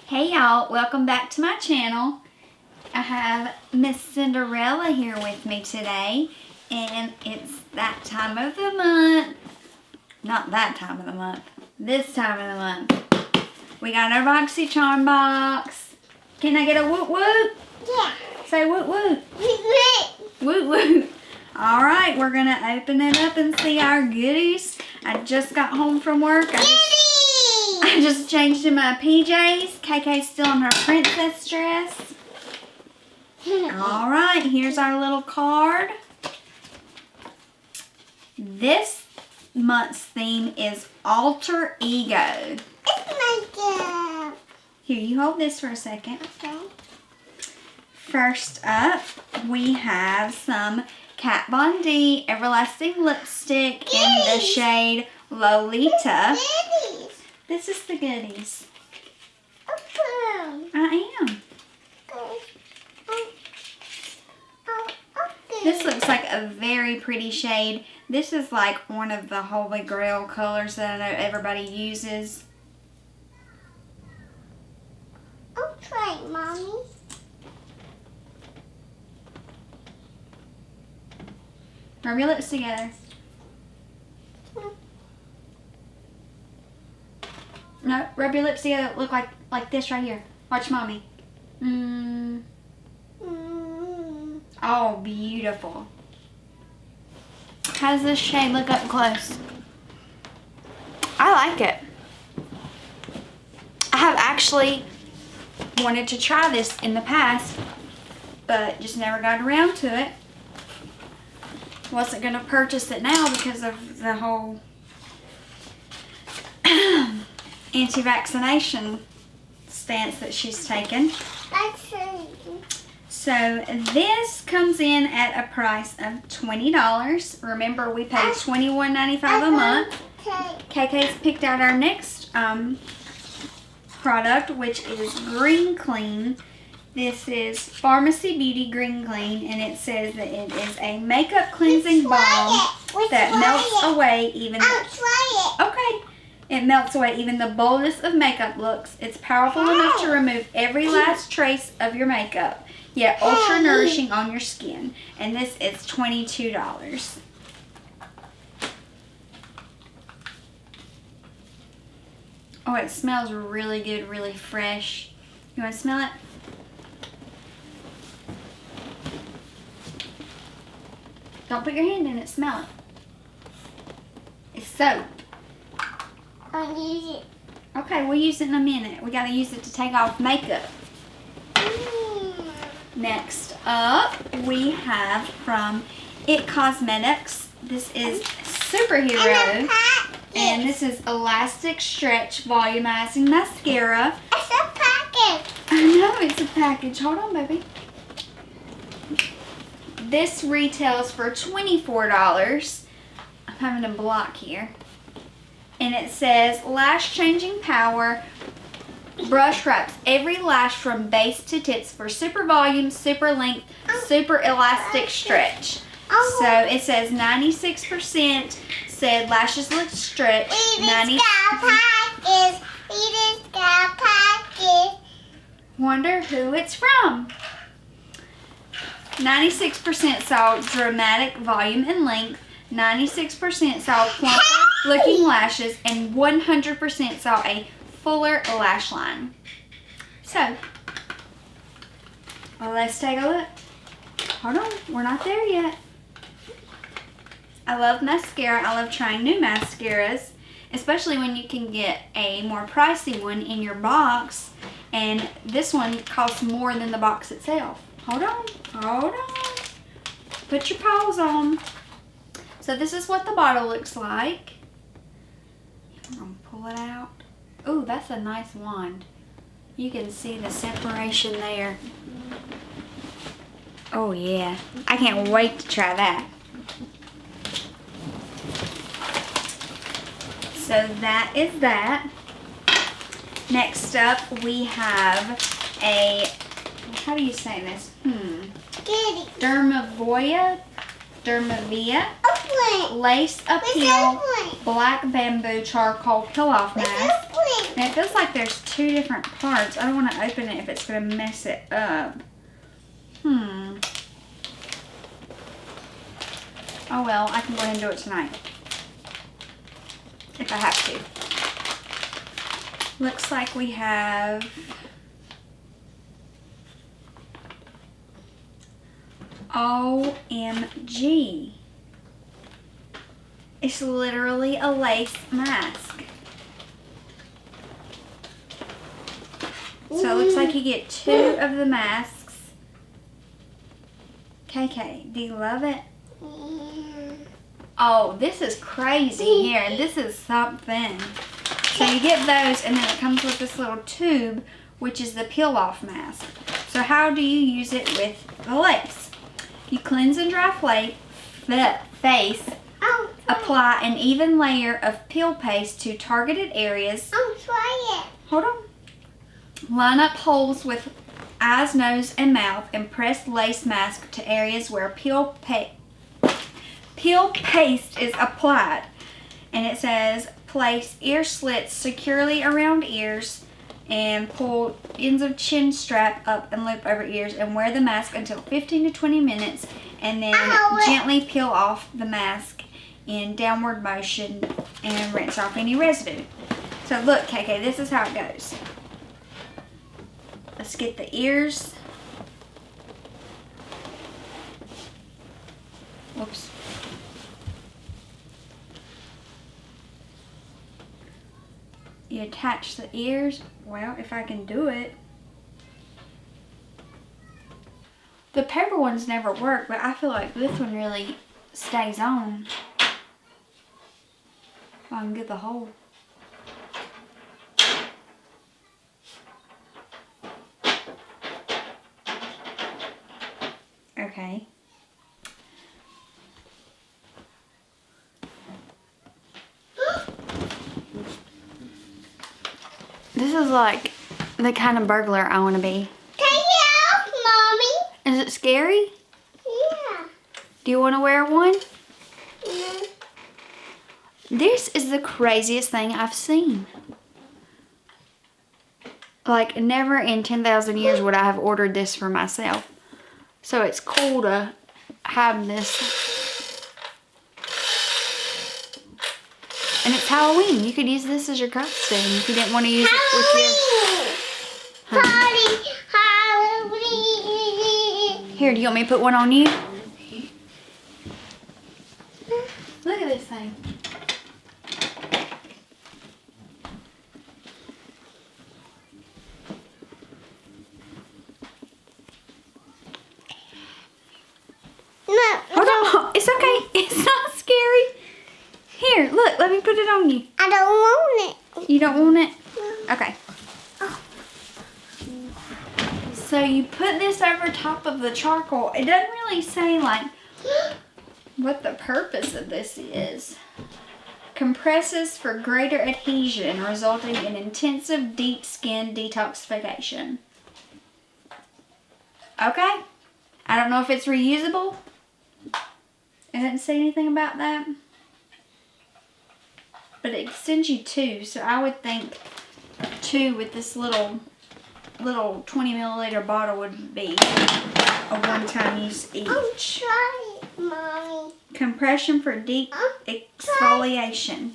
Hey y'all, welcome back to my channel. I have Miss Cinderella here with me today, and it's that time of the month. Not that time of the month, this time of the month. We got our BoxyCharm box. Can I get a woot woot? Yeah. Say woot woot. Woot woot. Woot woot. Alright, we're gonna open it up and see our goodies. I just got home from work. I just changed in my PJs. KK's still in her princess dress. Alright, here's our little card. This month's theme is Alter Ego. It's my gift. Here, you hold this for a second. Okay. First up, we have some Kat Von D Everlasting Lipstick in the shade Lolita. Goodies. This is the goodies. Open. I am. This looks like a very pretty shade. This is like one of the holy grail colors that I know everybody uses. I'll try it, Mommy. Rub your lips together. No, rub your lips together. Look like this right here. Watch Mommy. Oh, beautiful. How does this shade look up close? I like it. I have actually wanted to try this in the past, but just never got around to it. Wasn't going to purchase it now because of the whole anti-vaccination stance that she's taken. So this comes in at a price of $20. Remember, we paid $21.95 a month. KK's picked out our next product, which is Green Clean. This is Pharmacy Beauty Green Clean, and it says that it is a makeup cleansing balm that melts away even. I'll try it. Okay. It melts away even the boldest of makeup looks. It's powerful enough to remove every last trace of your makeup, yet ultra nourishing on your skin. And this is $22. Oh, it smells really good, really fresh. You want to smell it? Don't put your hand in it, smell it. It's soap. I'll use it. Okay, we'll use it in a minute. We gotta use it to take off makeup. Next up, we have from It Cosmetics. This is Superhero. And this is Elastic Stretch Volumizing Mascara. It's a package. I know it's a package. Hold on, baby. This retails for $24. I'm having a block here. And it says Lash Changing Power. Brush wraps every lash from base to tips for super volume, super length, super elastic stretch. So it says 96% said lashes look stretched. Wonder who it's from. 96% saw dramatic volume and length. 96% saw plumper looking lashes, and 100% saw a fuller lash line. So, let's take a look. Hold on, we're not there yet. I love mascara. I love trying new mascaras, especially when you can get a more pricey one in your box, and this one costs more than the box itself. Hold on, hold on. Put your paws on. So this is what the bottle looks like. I'm going to pull it out. Ooh, that's a nice wand. You can see the separation there. Oh yeah, I can't wait to try that. So that is that. Next up we have a, how do you say this? Dermavia Lace Appeal Black Bamboo Charcoal Peel Off Mask. Now it feels like there's two different parts. I don't want to open it if it's going to mess it up. Oh well, I can go ahead and do it tonight. If I have to. Looks like we have OMG. It's literally a lace mask. So it looks like you get 2 of the masks. KK, do you love it? Oh, this is crazy here, and this is something. So you get those, and then it comes with this little tube, which is the peel-off mask. So how do you use it with the lace? You cleanse and dry face. Apply an even layer of peel paste to targeted areas. Try it. Hold on. Line up holes with eyes, nose, and mouth, and press lace mask to areas where peel paste is applied. And it says place ear slits securely around ears and pull ends of chin strap up and loop over ears, and wear the mask until 15 to 20 minutes, and then gently peel off the mask in downward motion and rinse off any residue. So look, KK, this is how it goes. Let's get the ears. Whoops. You attach the ears. Well, if I can do it. The paper ones never work, but I feel like this one really stays on. If I can get the hole. Okay. This is like the kind of burglar I want to be. Take it off, Mommy. Is it scary? Yeah. Do you want to wear one? Yeah. This is the craziest thing I've seen. Like, never in 10,000 years would I have ordered this for myself. So it's cool to have this. And it's Halloween. You could use this as your costume if you didn't want to use it with your... Halloween. Here, do you want me to put one on you? Look at this thing. No. Hold on. It's okay. It's not scary. Here, look. Let me put it on you. I don't want it. You don't want it? Okay. So you put this over top of the charcoal. It doesn't really say like what the purpose of this is. Compresses for greater adhesion, resulting in intensive deep skin detoxification. Okay. I don't know if it's reusable. It didn't say anything about that. But it sends you 2, so I would think 2 with this little 20 milliliter bottle would be a one-time use each. Try it, Mommy. Compression for deep exfoliation.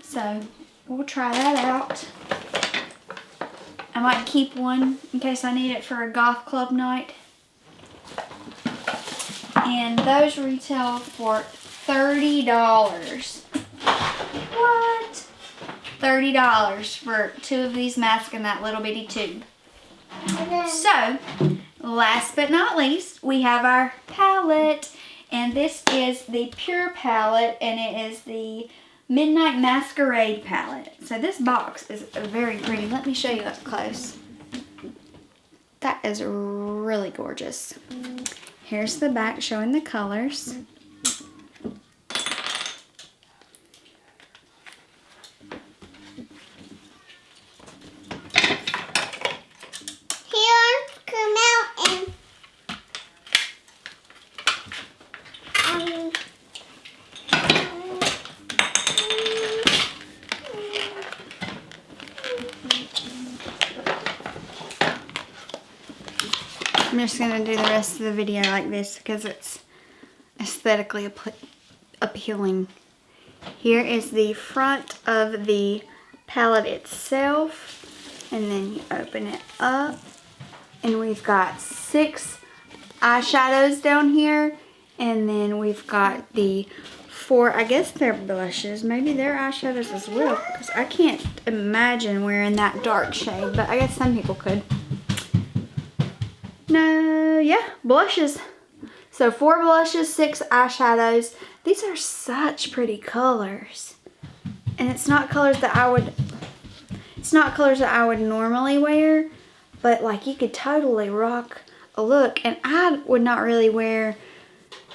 So we'll try that out. I might keep one in case I need it for a golf club night. And those retail for $30. What? $30 for 2 of these masks in that little bitty tube. So, last but not least, we have our palette. And this is the Pure palette, and it is the Midnight Masquerade palette. So this box is very pretty. Let me show you up close. That is really gorgeous. Here's the back showing the colors. I'm just going to do the rest of the video like this because it's aesthetically appealing. Here is the front of the palette itself, and then you open it up, and we've got 6 eyeshadows down here, and then we've got the 4, I guess they're blushes, maybe they're eyeshadows as well, because I can't imagine wearing that dark shade, but I guess some people could. No, yeah, blushes. So 4 blushes, 6 eyeshadows. These are such pretty colors. And it's not colors that I would normally wear, but like you could totally rock a look. And I would not really wear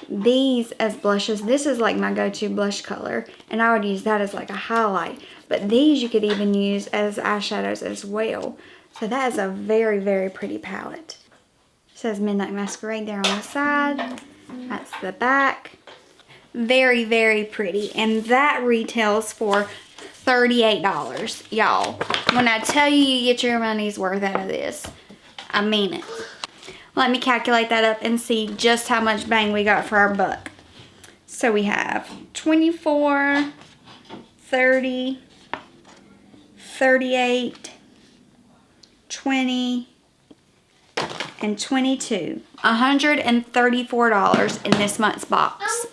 these as blushes. This is like my go-to blush color, and I would use that as like a highlight. But these you could even use as eyeshadows as well. So that is a very, very pretty palette. It says Midnight Masquerade there on the side. That's the back. Very, very pretty. And that retails for $38. Y'all, when I tell you you get your money's worth out of this, I mean it. Let me calculate that up and see just how much bang we got for our buck. So we have 24, 30, 38, 20, and 22. $134 in this month's box.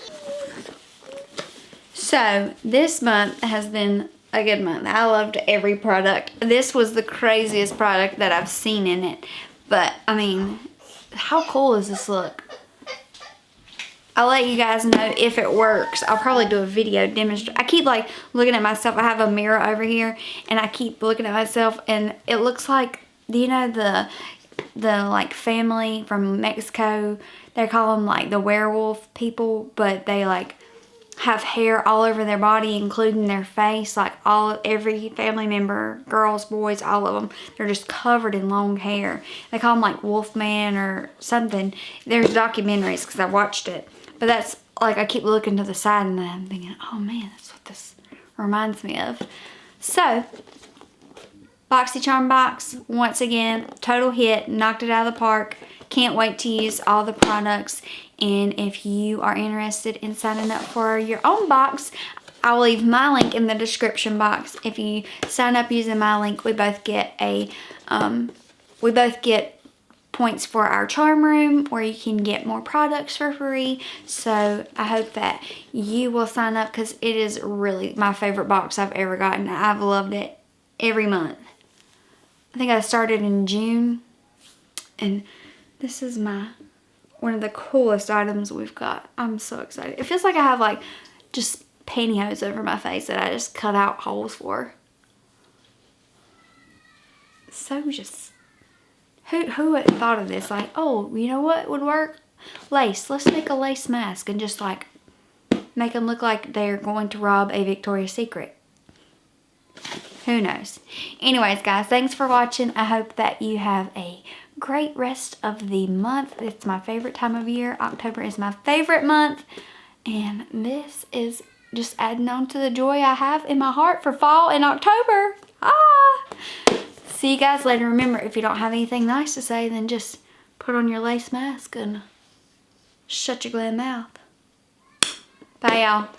So this month has been a good month. I loved every product. This was the craziest product that I've seen in it. But I mean, how cool does this look? I'll let you guys know if it works. I'll probably do a video demonstration. I keep like looking at myself. I have a mirror over here, and I keep looking at myself, and it looks like, do you know the like family from Mexico? They call them like the werewolf people, but they like have hair all over their body, including their face. Like every family member, girls, boys, all of them, they're just covered in long hair. They call them like Wolfman or something. There's documentaries because I watched it. But that's like, I keep looking to the side and I'm thinking, oh man, that's what this reminds me of. So, BoxyCharm box, once again, total hit, knocked it out of the park. Can't wait to use all the products. And if you are interested in signing up for your own box, I'll leave my link in the description box. If you sign up using my link, we both get points for our charm room, where you can get more products for free. So I hope that you will sign up, because it is really my favorite box I've ever gotten. I've loved it every month. I think I started in June, and this is one of the coolest items we've got. I'm so excited. It feels like I have like just pantyhose over my face that I just cut out holes for. So just, who had thought of this? Like, oh, you know what would work? Lace. Let's make a lace mask and just like make them look like they're going to rob a Victoria's Secret. Who knows? Anyways, guys, thanks for watching. I hope that you have a great rest of the month. It's my favorite time of year. October is my favorite month. And this is just adding on to the joy I have in my heart for fall and October. See you guys later. Remember, if you don't have anything nice to say, then just put on your lace mask and shut your glad mouth. Bye, y'all.